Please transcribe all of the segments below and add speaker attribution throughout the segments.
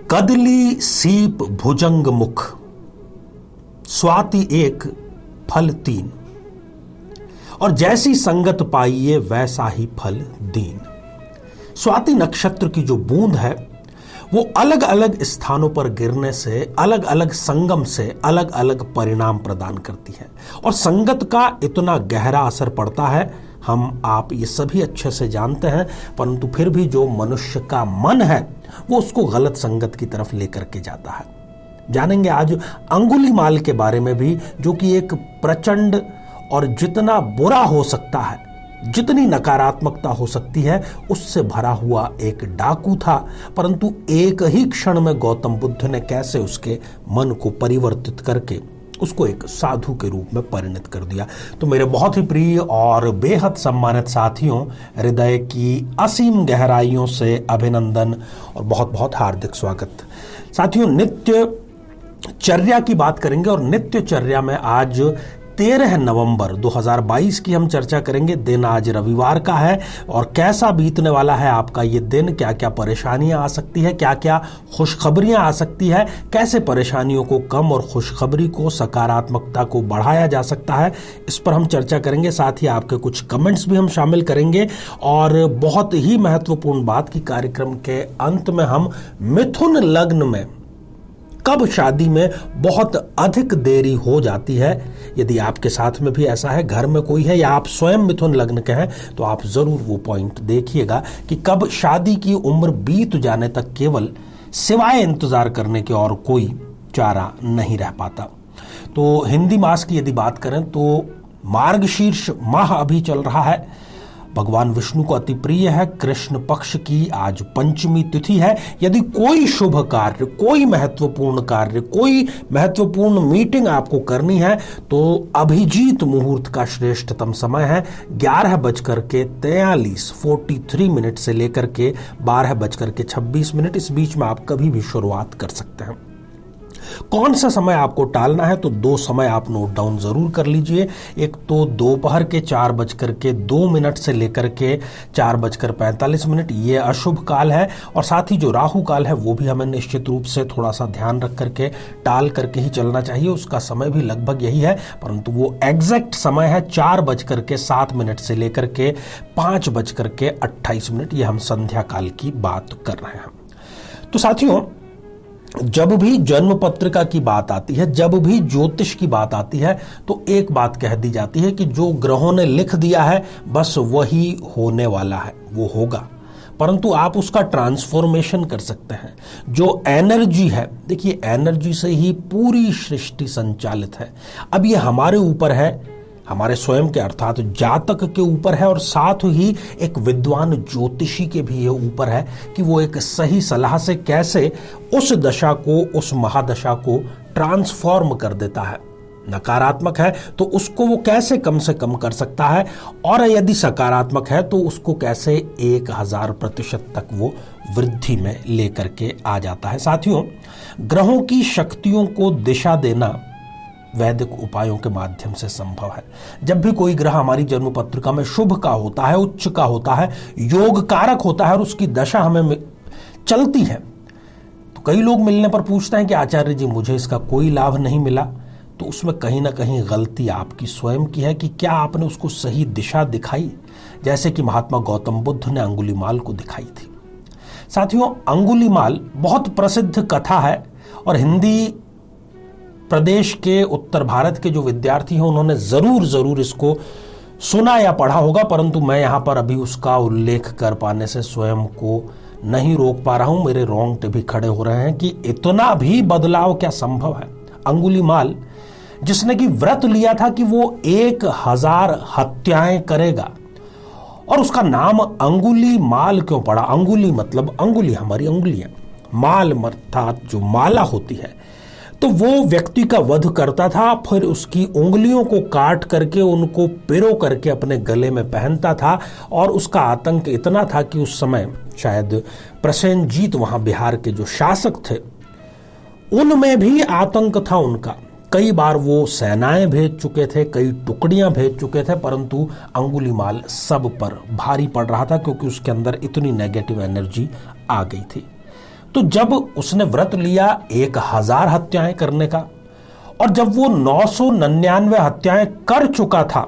Speaker 1: कदली सीप भुजंग मुख, स्वाति 1 फल 3, और जैसी संगत पाइए वैसा ही फल दीन। स्वाति नक्षत्र की जो बूंद है वो अलग अलग स्थानों पर गिरने से, अलग अलग संगम से अलग अलग परिणाम प्रदान करती है, और संगत का इतना गहरा असर पड़ता है हम आप ये सभी अच्छे से जानते हैं, परंतु फिर भी जो मनुष्य का मन है वो उसको गलत संगत की तरफ लेकर के जाता है। जानेंगे आज अंगुलीमाल के बारे में भी, जो कि एक प्रचंड और जितना बुरा हो सकता है, जितनी नकारात्मकता हो सकती है, उससे भरा हुआ एक डाकू था, परंतु एक ही क्षण में गौतम बुद्ध ने कैसे उसके मन को परिवर्तित करके उसको एक साधु के रूप में परिणत कर दिया। तो मेरे बहुत ही प्रिय और बेहद सम्मानित साथियों, हृदय की असीम गहराइयों से अभिनंदन और बहुत बहुत हार्दिक स्वागत। साथियों, नित्य चर्या की बात करेंगे, और नित्य चर्या में आज 13 नवंबर 2022 की हम चर्चा करेंगे। दिन आज रविवार का है, और कैसा बीतने वाला है आपका ये दिन, क्या क्या परेशानियां आ सकती है, क्या क्या खुशखबरियां आ सकती है, कैसे परेशानियों को कम और खुशखबरी को, सकारात्मकता को बढ़ाया जा सकता है, इस पर हम चर्चा करेंगे। साथ ही आपके कुछ कमेंट्स भी हम शामिल करेंगे, और बहुत ही महत्वपूर्ण बात कि कार्यक्रम के अंत में हम मिथुन लग्न में कब शादी में बहुत अधिक देरी हो जाती है, यदि आपके साथ में भी ऐसा है, घर में कोई है या आप स्वयं मिथुन लग्न के हैं, तो आप जरूर वो पॉइंट देखिएगा कि कब शादी की उम्र बीत जाने तक केवल सिवाय इंतजार करने के और कोई चारा नहीं रह पाता। तो हिंदी मास की यदि बात करें तो मार्गशीर्ष माह अभी चल रहा है, भगवान विष्णु को अति प्रिय है, कृष्ण पक्ष की आज पंचमी तिथि है। यदि कोई शुभ कार्य, कोई महत्वपूर्ण कार्य, कोई महत्वपूर्ण मीटिंग आपको करनी है तो अभिजीत मुहूर्त का श्रेष्ठतम समय है 11:43 से लेकर के 12:26। इस बीच में आप कभी भी शुरुआत कर सकते हैं। कौन सा समय आपको टालना है, तो 2 समय आप नोट डाउन जरूर कर लीजिए। एक तो दोपहर के 4:02 से लेकर के 4:45, ये अशुभ काल है, और साथ ही जो राहु काल है वो भी हमें निश्चित रूप से थोड़ा सा ध्यान रख करके टाल करके ही चलना चाहिए। उसका समय भी लगभग यही है, परंतु वो एग्जैक्ट समय है 4:07 से लेकर के 5:28। ये हम संध्या काल की बात कर रहे हैं। तो साथियों, जब भी जन्म पत्रिका की बात आती है, जब भी ज्योतिष की बात आती है, तो एक बात कह दी जाती है कि जो ग्रहों ने लिख दिया है बस वही होने वाला है, वो होगा, परंतु आप उसका ट्रांसफॉर्मेशन कर सकते हैं। जो एनर्जी है, देखिए एनर्जी से ही पूरी सृष्टि संचालित है। अब ये हमारे ऊपर है, हमारे स्वयं के अर्थात जातक के ऊपर है, और साथ ही एक विद्वान ज्योतिषी के भी ये ऊपर है कि वो एक सही सलाह से कैसे उस दशा को, उस महादशा को ट्रांसफॉर्म कर देता है। नकारात्मक है तो उसको वो कैसे कम से कम कर सकता है, और यदि सकारात्मक है तो उसको कैसे 1000% तक वो वृद्धि में लेकर के आ जाता है। साथियों, ग्रहों की शक्तियों को दिशा देना वैदिक उपायों के माध्यम से संभव है। जब भी कोई ग्रह हमारी जन्म पत्रिका में शुभ का होता है, उच्च का होता है, योग कारक होता है, और उसकी दशा हमें चलती है, तो कई लोग मिलने पर पूछते हैं कि आचार्य जी मुझे इसका कोई लाभ नहीं मिला। तो उसमें कहीं ना कहीं गलती आपकी स्वयं की है कि क्या आपने उसको सही दिशा दिखाई, जैसे कि महात्मा गौतम बुद्ध ने अंगुलीमाल को दिखाई थी। साथियों, अंगुलीमाल बहुत प्रसिद्ध कथा है, और हिंदी प्रदेश के उत्तर भारत के जो विद्यार्थी हैं उन्होंने जरूर इसको सुना या पढ़ा होगा, परंतु मैं यहां पर अभी उसका उल्लेख कर पाने से स्वयं को नहीं रोक पा रहा हूं। मेरे रोंगटे भी खड़े हो रहे हैं कि इतना भी बदलाव क्या संभव है। अंगुलीमाल, जिसने कि व्रत लिया था कि वो 1000 हत्याएं करेगा, और उसका नाम अंगुलीमाल क्यों पड़ा? अंगुली मतलब अंगुली, हमारी अंगुलियां, माल अर्थात जो माला होती है, तो वो व्यक्ति का वध करता था, फिर उसकी उंगलियों को काट करके उनको पिरो करके अपने गले में पहनता था, और उसका आतंक इतना था कि उस समय शायद प्रसेनजीत वहां बिहार के जो शासक थे उनमें भी आतंक था उनका। कई बार वो सेनाएं भेज चुके थे, कई टुकड़ियां भेज चुके थे, परंतु अंगुलीमाल सब पर भारी पड़ रहा था, क्योंकि उसके अंदर इतनी नेगेटिव एनर्जी आ गई थी। तो जब उसने व्रत लिया 1000 हत्याएं करने का, और जब वो 999 हत्याएं कर चुका था,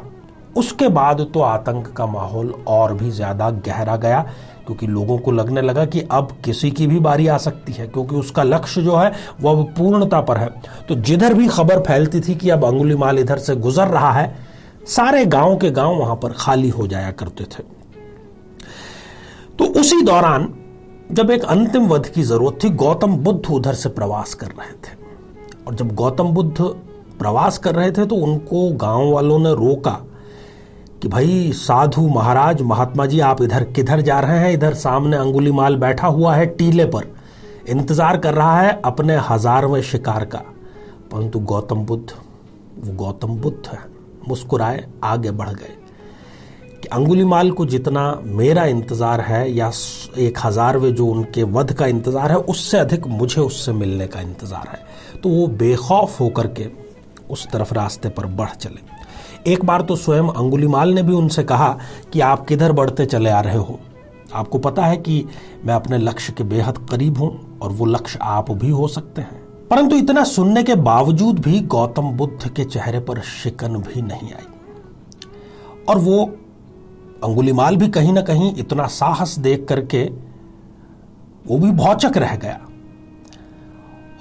Speaker 1: उसके बाद तो आतंक का माहौल और भी ज्यादा गहरा गया, क्योंकि लोगों को लगने लगा कि अब किसी की भी बारी आ सकती है, क्योंकि उसका लक्ष्य जो है वो अब पूर्णता पर है। तो जिधर भी खबर फैलती थी कि अब अंगुलीमाल इधर से गुजर रहा है, सारे गांव के गांव वहां पर खाली हो जाया करते थे। तो उसी दौरान जब एक अंतिम वध की जरूरत थी, गौतम बुद्ध उधर से प्रवास कर रहे थे, और जब गौतम बुद्ध प्रवास कर रहे थे तो उनको गांव वालों ने रोका कि भाई साधु महाराज, महात्मा जी, आप इधर किधर जा रहे हैं? इधर सामने अंगुलीमाल बैठा हुआ है टीले पर, इंतजार कर रहा है अपने 1000वें शिकार का। परंतु गौतम बुद्ध, वो गौतम बुद्ध है, मुस्कुराए, आगे बढ़ गए कि अंगुलीमाल को जितना मेरा इंतजार है या 1000वें जो उनके वध का इंतजार है, उससे अधिक मुझे उससे मिलने का इंतजार है। तो वो बेखौफ होकर के उस तरफ रास्ते पर बढ़ चले। एक बार तो स्वयं अंगुलीमाल ने भी उनसे कहा कि आप किधर बढ़ते चले आ रहे हो? आपको पता है कि मैं अपने लक्ष्य के बेहद करीब हूं, और वो लक्ष्य आप भी हो सकते हैं। परंतु इतना सुनने के बावजूद भी गौतम बुद्ध के चेहरे पर शिकन भी नहीं आई, और वो अंगुलीमाल भी कहीं ना कहीं इतना साहस देख करके वो भी भौचक रह गया,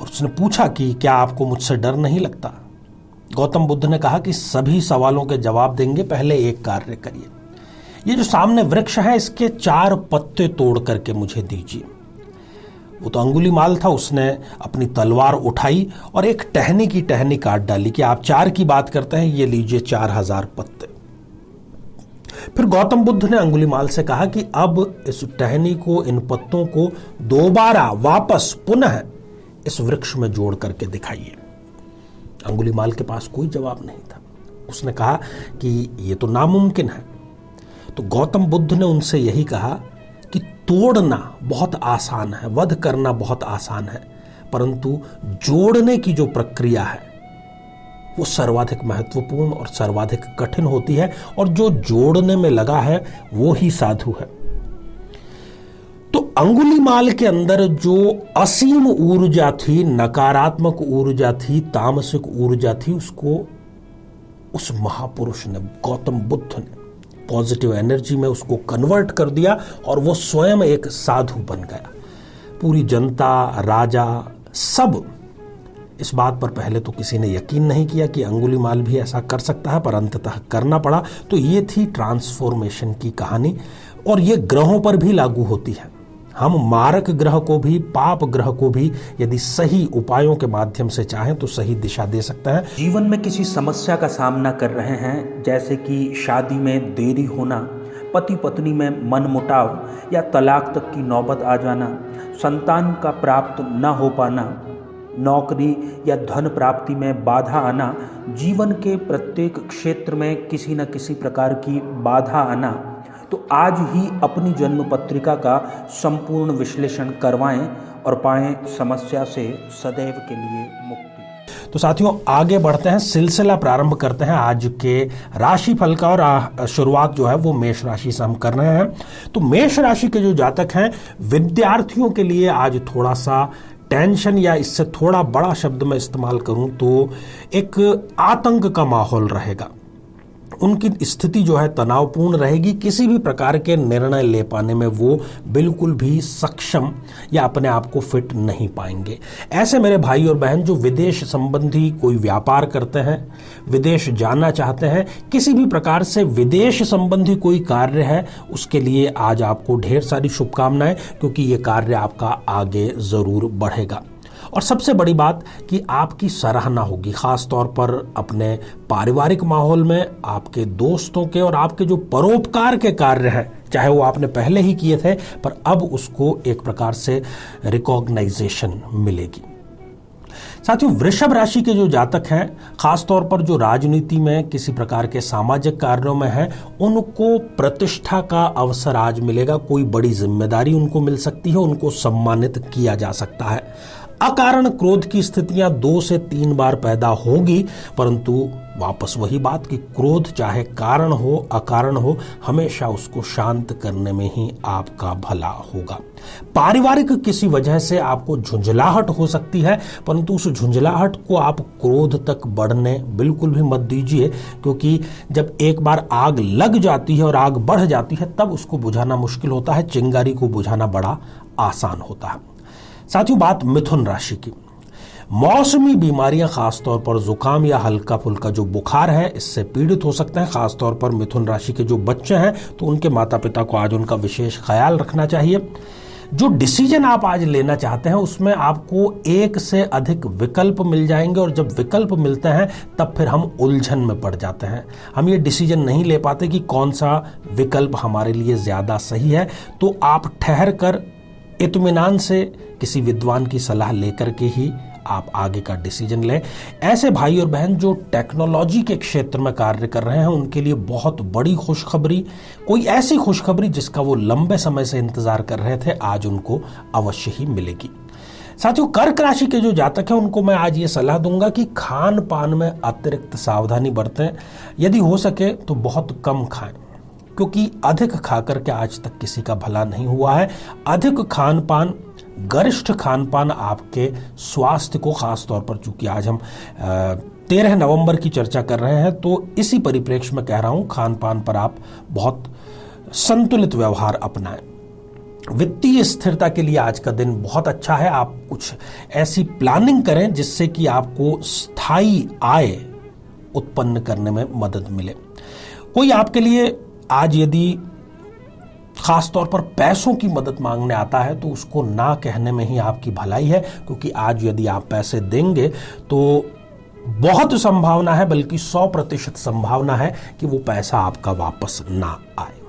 Speaker 1: और उसने पूछा कि क्या आपको मुझसे डर नहीं लगता? गौतम बुद्ध ने कहा कि सभी सवालों के जवाब देंगे, पहले एक कार्य करिए। ये जो सामने वृक्ष है, इसके 4 पत्ते तोड़ करके मुझे दीजिए। वो तो अंगुलीमाल था, उसने अपनी तलवार उठाई और एक टहनी की टहनी काट डाली कि आप 4 की बात करते हैं, ये लीजिए 4000 पत्ते। फिर गौतम बुद्ध ने अंगुलीमाल से कहा कि अब इस टहनी को, इन पत्तों को दोबारा वापस पुनः इस वृक्ष में जोड़ करके दिखाइए। अंगुलीमाल के पास कोई जवाब नहीं था। उसने कहा कि ये तो नामुमकिन है। तो गौतम बुद्ध ने उनसे यही कहा कि तोड़ना बहुत आसान है, वध करना बहुत आसान है, परंतु जोड़ने की जो प्रक्रिया है वो सर्वाधिक महत्वपूर्ण और सर्वाधिक कठिन होती है, और जो जोड़ने में लगा है वो ही साधु है। तो अंगुलीमाल के अंदर जो असीम ऊर्जा थी, नकारात्मक ऊर्जा थी, तामसिक ऊर्जा थी, उसको उस महापुरुष ने, गौतम बुद्ध ने पॉजिटिव एनर्जी में उसको कन्वर्ट कर दिया, और वो स्वयं एक साधु बन गया। पूरी जनता, राजा, सब इस बात पर पहले तो किसी ने यकीन नहीं किया कि अंगुलीमाल भी ऐसा कर सकता है, पर अंततः करना पड़ा। तो ये थी ट्रांसफॉर्मेशन की कहानी, और ये ग्रहों पर भी लागू होती है। हम मारक ग्रह को भी, पाप ग्रह को भी यदि सही उपायों के माध्यम से चाहें तो सही दिशा दे सकता है।
Speaker 2: जीवन में किसी समस्या का सामना कर रहे हैं, जैसे कि शादी में देरी होना, पति पत्नी में मनमुटाव या तलाक तक की नौबत आ जाना, संतान का प्राप्त न हो पाना, नौकरी या धन प्राप्ति में बाधा आना, जीवन के प्रत्येक क्षेत्र में किसी न किसी प्रकार की बाधा आना, तो आज ही अपनी जन्म पत्रिका का संपूर्ण विश्लेषण करवाएं और पाएं समस्या से सदैव के लिए मुक्ति।
Speaker 1: तो साथियों, आगे बढ़ते हैं, सिलसिला प्रारंभ करते हैं आज के राशिफल का, और शुरुआत जो है वो मेष राशि से हम कर रहे हैं। तो मेष राशि के जो जातक हैं, विद्यार्थियों के लिए आज थोड़ा सा टेंशन, या इससे थोड़ा बड़ा शब्द में इस्तेमाल करूं तो एक आतंक का माहौल रहेगा। उनकी स्थिति जो है तनावपूर्ण रहेगी, किसी भी प्रकार के निर्णय ले पाने में वो बिल्कुल भी सक्षम या अपने आप को फिट नहीं पाएंगे। ऐसे मेरे भाई और बहन जो विदेश संबंधी कोई व्यापार करते हैं, विदेश जाना चाहते हैं, किसी भी प्रकार से विदेश संबंधी कोई कार्य है, उसके लिए आज आपको ढेर सारी शुभकामनाएं, क्योंकि ये कार्य आपका आगे जरूर बढ़ेगा। और सबसे बड़ी बात कि आपकी सराहना होगी, खास तौर पर अपने पारिवारिक माहौल में, आपके दोस्तों के और आपके जो परोपकार के कार्य हैं, चाहे वो आपने पहले ही किए थे, पर अब उसको एक प्रकार से रिकॉग्नाइजेशन मिलेगी। साथियों, वृषभ राशि के जो जातक हैं, खास तौर पर जो राजनीति में, किसी प्रकार के सामाजिक कार्यों में हैं, उनको प्रतिष्ठा का अवसर आज मिलेगा। कोई बड़ी जिम्मेदारी उनको मिल सकती है, उनको सम्मानित किया जा सकता है। अकारण क्रोध की स्थितियां 2 से 3 बार पैदा होगी, परंतु वापस वही बात कि क्रोध चाहे कारण हो अकारण हो, हमेशा उसको शांत करने में ही आपका भला होगा। पारिवारिक किसी वजह से आपको झुंझलाहट हो सकती है, परंतु उस झुंझलाहट को आप क्रोध तक बढ़ने बिल्कुल भी मत दीजिए, क्योंकि जब एक बार आग लग जाती है और आग बढ़ जाती है तब उसको बुझाना मुश्किल होता है, चिंगारी को बुझाना बड़ा आसान होता है। साथियों, बात मिथुन राशि की। मौसमी बीमारियां, खासतौर पर जुकाम या हल्का फुल्का जो बुखार है, इससे पीड़ित हो सकते हैं। खासतौर पर मिथुन राशि के जो बच्चे हैं तो उनके माता पिता को आज उनका विशेष ख्याल रखना चाहिए। जो डिसीजन आप आज लेना चाहते हैं उसमें आपको एक से अधिक विकल्प मिल जाएंगे, और जब विकल्प मिलते हैं तब फिर हम उलझन में पड़ जाते हैं। हम ये डिसीजन नहीं ले पाते कि कौन सा विकल्प हमारे लिए ज़्यादा सही है। तो आप ठहर कर इत्मीनान से किसी विद्वान की सलाह लेकर के ही आप आगे का डिसीजन लें। ऐसे भाई और बहन जो टेक्नोलॉजी के क्षेत्र में कार्य कर रहे हैं उनके लिए बहुत बड़ी खुशखबरी, कोई ऐसी खुशखबरी जिसका वो लंबे समय से इंतजार कर रहे थे, आज उनको अवश्य ही मिलेगी। साथियों, कर्क राशि के जो जातक हैं उनको मैं आज ये सलाह दूंगा कि खान पान में अतिरिक्त सावधानी बरतें। यदि हो सके तो बहुत कम खाएं, क्योंकि अधिक खाकर के आज तक किसी का भला नहीं हुआ है। अधिक खान पान, गरिष्ठ खान पान आपके स्वास्थ्य को, खासतौर पर चूंकि आज हम 13 नवंबर की चर्चा कर रहे हैं तो इसी परिप्रेक्ष्य में कह रहा हूं, खान पान पर आप बहुत संतुलित व्यवहार अपनाएं। वित्तीय स्थिरता के लिए आज का दिन बहुत अच्छा है। आप कुछ ऐसी प्लानिंग करें जिससे कि आपको स्थायी आय उत्पन्न करने में मदद मिले। कोई आपके लिए आज यदि खासतौर पर पैसों की मदद मांगने आता है तो उसको ना कहने में ही आपकी भलाई है, क्योंकि आज यदि आप पैसे देंगे तो बहुत संभावना है, बल्कि 100% संभावना है कि वो पैसा आपका वापस ना आए।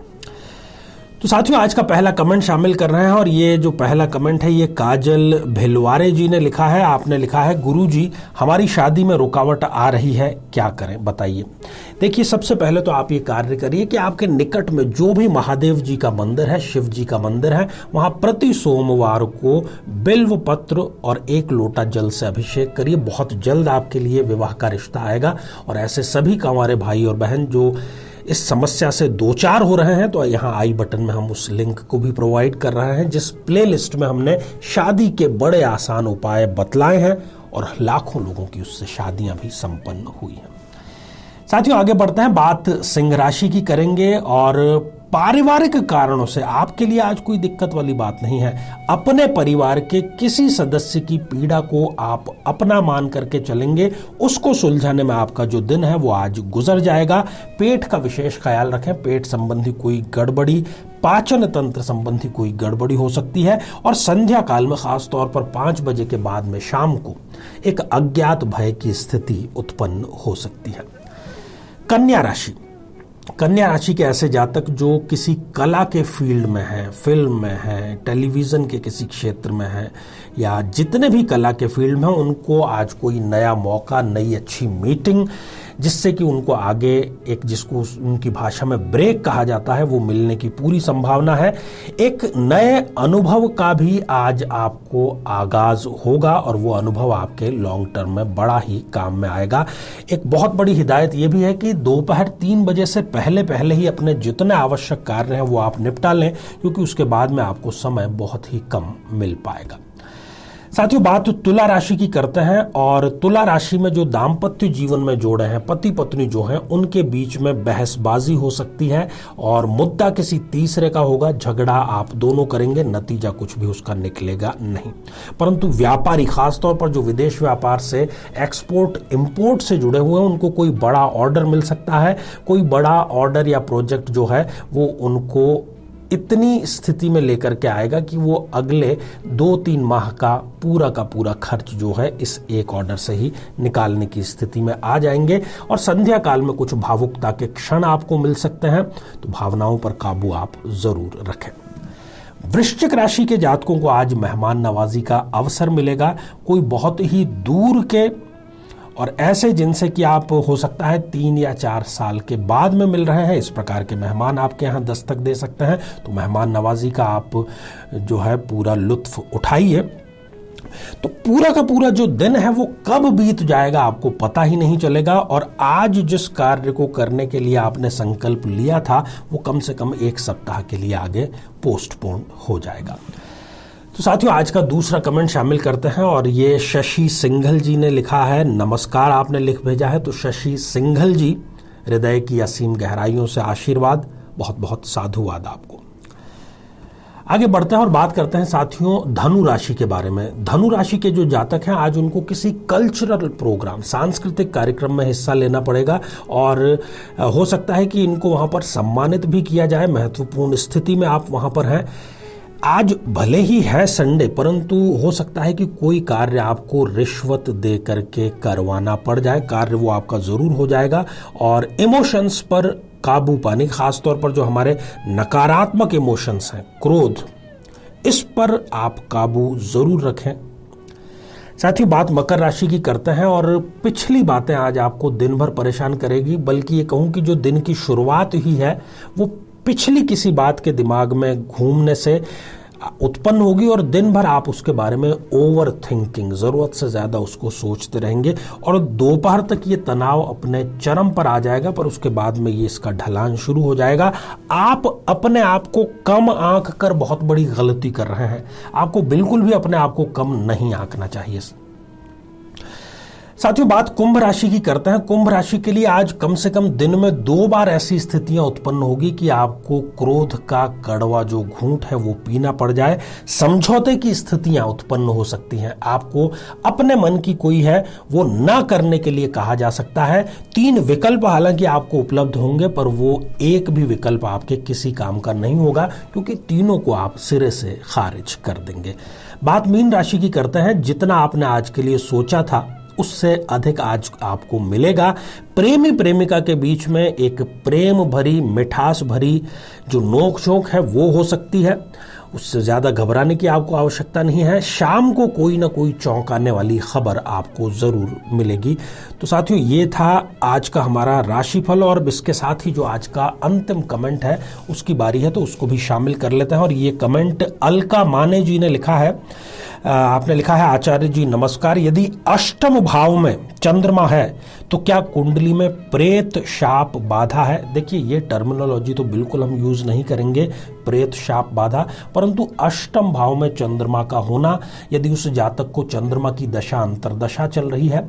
Speaker 1: तो साथियों, आज का पहला कमेंट शामिल कर रहे हैं, और ये जो पहला कमेंट है ये काजल भिलवारे जी ने लिखा है। आपने लिखा है, गुरुजी हमारी शादी में रुकावट आ रही है, क्या करें बताइए। देखिए, सबसे पहले तो आप ये कार्य करिए कि आपके निकट में जो भी महादेव जी का मंदिर है, शिव जी का मंदिर है, वहां प्रति सोमवार को बिल्व पत्र और 1 लोटा जल से अभिषेक करिए। बहुत जल्द आपके लिए विवाह का रिश्ता आएगा। और ऐसे सभी का हमारे भाई और बहन जो इस समस्या से 2-4 हो रहे हैं, तो यहाँ आई बटन में हम उस लिंक को भी प्रोवाइड कर रहे हैं, जिस प्लेलिस्ट में हमने शादी के बड़े आसान उपाय बतलाए हैं और लाखों लोगों की उससे शादियां भी संपन्न हुई हैं। साथियों, आगे बढ़ते हैं, बात सिंह राशि की करेंगे। और पारिवारिक कारणों से आपके लिए आज कोई दिक्कत वाली बात नहीं है। अपने परिवार के किसी सदस्य की पीड़ा को आप अपना मान करके चलेंगे, उसको सुलझाने में आपका जो दिन है वो आज गुजर जाएगा। पेट का विशेष ख्याल रखें, पेट संबंधी कोई गड़बड़ी, पाचन तंत्र संबंधी कोई गड़बड़ी हो सकती है। और संध्या काल में, खासतौर पर 5 बजे के बाद में शाम को, एक अज्ञात भय की स्थिति उत्पन्न हो सकती है। कन्या राशि के ऐसे जातक जो किसी कला के फील्ड में हैं, फिल्म में हैं, टेलीविज़न के किसी क्षेत्र में हैं, या जितने भी कला के फील्ड में हैं, उनको आज कोई नया मौका, नई अच्छी मीटिंग, जिससे कि उनको आगे एक, जिसको उनकी भाषा में ब्रेक कहा जाता है, वो मिलने की पूरी संभावना है। एक नए अनुभव का भी आज आपको आगाज होगा और वो अनुभव आपके लॉन्ग टर्म में बड़ा ही काम में आएगा। एक बहुत बड़ी हिदायत ये भी है कि दोपहर 3 बजे से पहले ही अपने जितने आवश्यक कार्य हैं वो आप निपटा लें, क्योंकि उसके बाद में आपको समय बहुत ही कम मिल पाएगा। साथियों, बात तुला राशि की करते हैं। और तुला राशि में जो दाम्पत्य जीवन में जोड़े हैं, पति पत्नी जो हैं, उनके बीच में बहसबाजी हो सकती है और मुद्दा किसी तीसरे का होगा। झगड़ा आप दोनों करेंगे, नतीजा कुछ भी उसका निकलेगा नहीं। परंतु व्यापारी, खासतौर पर जो विदेश व्यापार से, एक्सपोर्ट इंपोर्ट से जुड़े हुए हैं, उनको कोई बड़ा ऑर्डर मिल सकता है। कोई बड़ा ऑर्डर या प्रोजेक्ट जो है वो उनको इतनी स्थिति में लेकर के आएगा कि वो अगले 2-3 माह का पूरा खर्च जो है इस एक ऑर्डर से ही निकालने की स्थिति में आ जाएंगे। और संध्या काल में कुछ भावुकता के क्षण आपको मिल सकते हैं, तो भावनाओं पर काबू आप जरूर रखें। वृश्चिक राशि के जातकों को आज मेहमान नवाजी का अवसर मिलेगा। कोई बहुत ही दूर के और ऐसे जिनसे कि आप हो सकता है 3 या 4 साल के बाद में मिल रहे हैं, इस प्रकार के मेहमान आपके यहाँ दस्तक दे सकते हैं। तो मेहमान नवाजी का आप जो है पूरा लुत्फ उठाइए। तो पूरा का पूरा जो दिन है वो कब बीत जाएगा आपको पता ही नहीं चलेगा, और आज जिस कार्य को करने के लिए आपने संकल्प लिया था वो कम से कम 1 सप्ताह के लिए आगे पोस्टपोन हो जाएगा। तो साथियों, आज का दूसरा कमेंट शामिल करते हैं, और ये शशि सिंघल जी ने लिखा है। नमस्कार आपने लिख भेजा है। तो शशि सिंघल जी, हृदय की असीम गहराइयों से आशीर्वाद, बहुत बहुत साधुवाद आपको। आगे बढ़ते हैं और बात करते हैं साथियों धनु राशि के बारे में। धनु राशि के जो जातक हैं, आज उनको किसी कल्चरल प्रोग्राम, सांस्कृतिक कार्यक्रम में हिस्सा लेना पड़ेगा, और हो सकता है कि इनको वहां पर सम्मानित भी किया जाए। महत्वपूर्ण स्थिति में आप वहां पर हैं। आज भले ही है संडे, परंतु हो सकता है कि कोई कार्य आपको रिश्वत दे करके करवाना पड़ जाए। कार्य वो आपका जरूर हो जाएगा, और इमोशंस पर काबू पाने, खासतौर पर जो हमारे नकारात्मक इमोशंस हैं, क्रोध, इस पर आप काबू जरूर रखें। साथ ही बात मकर राशि की करते हैं, और पिछली बातें आज आपको दिन भर परेशान करेगी, बल्कि ये कहूं कि जो दिन की शुरुआत ही है वो पिछली किसी बात के दिमाग में घूमने से उत्पन्न होगी, और दिन भर आप उसके बारे में ओवर थिंकिंग, जरूरत से ज्यादा उसको सोचते रहेंगे, और दोपहर तक ये तनाव अपने चरम पर आ जाएगा। पर उसके बाद में ये इसका ढलान शुरू हो जाएगा। आप अपने आप को कम आंक कर बहुत बड़ी गलती कर रहे हैं। आपको बिल्कुल भी अपने आप को कम नहीं आंकना चाहिए। साथियों, बात कुंभ राशि की करते हैं। कुंभ राशि के लिए आज कम से कम दिन में 2 बार ऐसी स्थितियां उत्पन्न होगी कि आपको क्रोध का कड़वा जो घूंट है वो पीना पड़ जाए। समझौते की स्थितियां उत्पन्न हो सकती हैं। आपको अपने मन की कोई है वो ना करने के लिए कहा जा सकता है। 3 विकल्प हालांकि आपको उपलब्ध होंगे, पर वो एक भी विकल्प आपके किसी काम का नहीं होगा, क्योंकि तीनों को आप सिरे से खारिज कर देंगे। बात मीन राशि की करते हैं। जितना आपने आज के लिए सोचा था उससे अधिक आज आपको मिलेगा। प्रेमी प्रेमिका के बीच में एक प्रेम भरी, मिठास भरी जो नोक-झोंक है वो हो सकती है। उससे ज्यादा घबराने की आपको आवश्यकता नहीं है। शाम को कोई ना कोई चौंकाने वाली खबर आपको जरूर मिलेगी। तो साथियों, ये था आज का हमारा राशिफल, और इसके साथ ही जो आज का अंतिम कमेंट है उसकी बारी है, तो उसको भी शामिल कर लेते हैं। और ये कमेंट अलका माने जी ने लिखा है। आपने लिखा है, आचार्य जी नमस्कार, यदि अष्टम भाव में चंद्रमा है तो क्या कुंडली में प्रेत शाप बाधा है? देखिए, ये टर्मिनोलॉजी तो बिल्कुल हम यूज नहीं करेंगे, प्रेत शाप बाधा, परंतु अष्टम भाव में चंद्रमा का होना, यदि उस जातक को चंद्रमा की दशा अंतर्दशा चल रही है,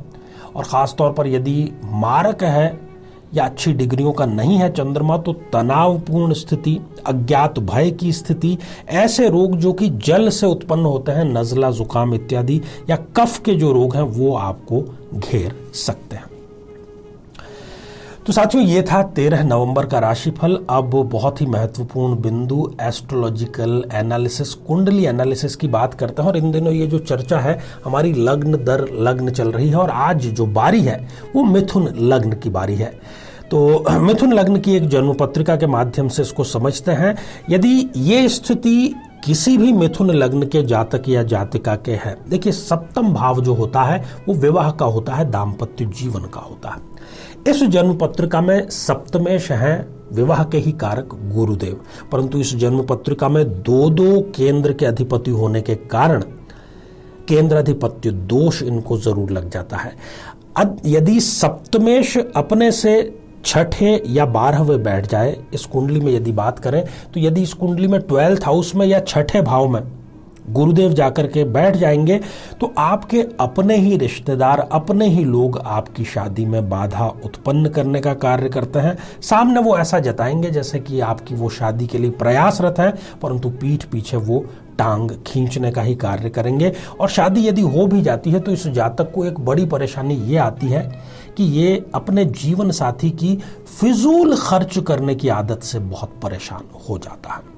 Speaker 1: और खासतौर पर यदि मारक है या अच्छी डिग्रियों का नहीं है चंद्रमा, तो तनावपूर्ण स्थिति, अज्ञात भय की स्थिति, ऐसे रोग जो कि जल से उत्पन्न होते हैं, नजला, जुकाम इत्यादि, या कफ के जो रोग हैं वो आपको घेर सकते हैं। तो साथियों, ये था 13 नवंबर का राशिफल। अब बहुत ही महत्वपूर्ण बिंदु एस्ट्रोलॉजिकल एनालिसिस, कुंडली एनालिसिस की बात करते हैं। और इन दिनों ये जो चर्चा है हमारी लग्न दर लग्न चल रही है, और आज जो बारी है वो मिथुन लग्न की बारी है। तो मिथुन लग्न की एक जन्म पत्रिका के माध्यम से इसको समझते हैं। यदि ये स्थिति किसी भी मिथुन लग्न के जातक या जातिका के है, देखिए सप्तम भाव जो होता है वो विवाह का होता है, दाम्पत्य जीवन का होता है। इस जन्म पत्रिका में सप्तमेश हैं विवाह के ही कारक गुरुदेव, परंतु इस जन्म पत्रिका में 2 केंद्र के अधिपति होने के कारण केंद्राधिपत्य दोष इनको जरूर लग जाता है। अब यदि सप्तमेश अपने से छठे या 12वें बैठ जाए इस कुंडली में, यदि बात करें तो यदि इस कुंडली में 12th हाउस में या छठे भाव में गुरुदेव जाकर के बैठ जाएंगे, तो आपके अपने ही रिश्तेदार, अपने ही लोग आपकी शादी में बाधा उत्पन्न करने का कार्य करते हैं। सामने वो ऐसा जताएंगे जैसे कि आपकी वो शादी के लिए प्रयासरत हैं, परंतु पीठ पीछे वो टांग खींचने का ही कार्य करेंगे। और शादी यदि हो भी जाती है तो इस जातक को एक बड़ी परेशानी ये आती है कि ये अपने जीवन साथी की फिजूल खर्च करने की आदत से बहुत परेशान हो जाता है।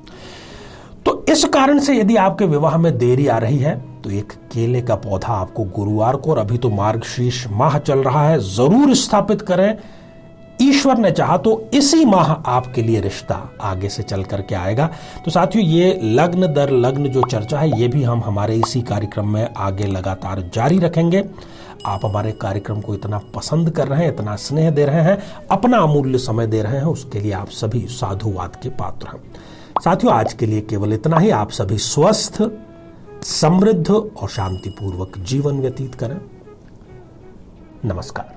Speaker 1: तो इस कारण से यदि आपके विवाह में देरी आ रही है तो एक केले का पौधा आपको गुरुवार को, और अभी तो मार्गशीर्ष माह चल रहा है, जरूर स्थापित करें। ईश्वर ने चाहा तो इसी माह आपके लिए रिश्ता आगे से चल करके आएगा। तो साथियों, ये लग्न दर लग्न जो चर्चा है ये भी हम हमारे इसी कार्यक्रम में आगे लगातार जारी रखेंगे। आप हमारे कार्यक्रम को इतना पसंद कर रहे हैं, इतना स्नेह दे रहे हैं, अपना अमूल्य समय दे रहे हैं, उसके लिए आप सभी साधुवाद के पात्र हैं। साथियों, आज के लिए केवल इतना ही। आप सभी स्वस्थ, समृद्ध और शांतिपूर्वक जीवन व्यतीत करें। नमस्कार।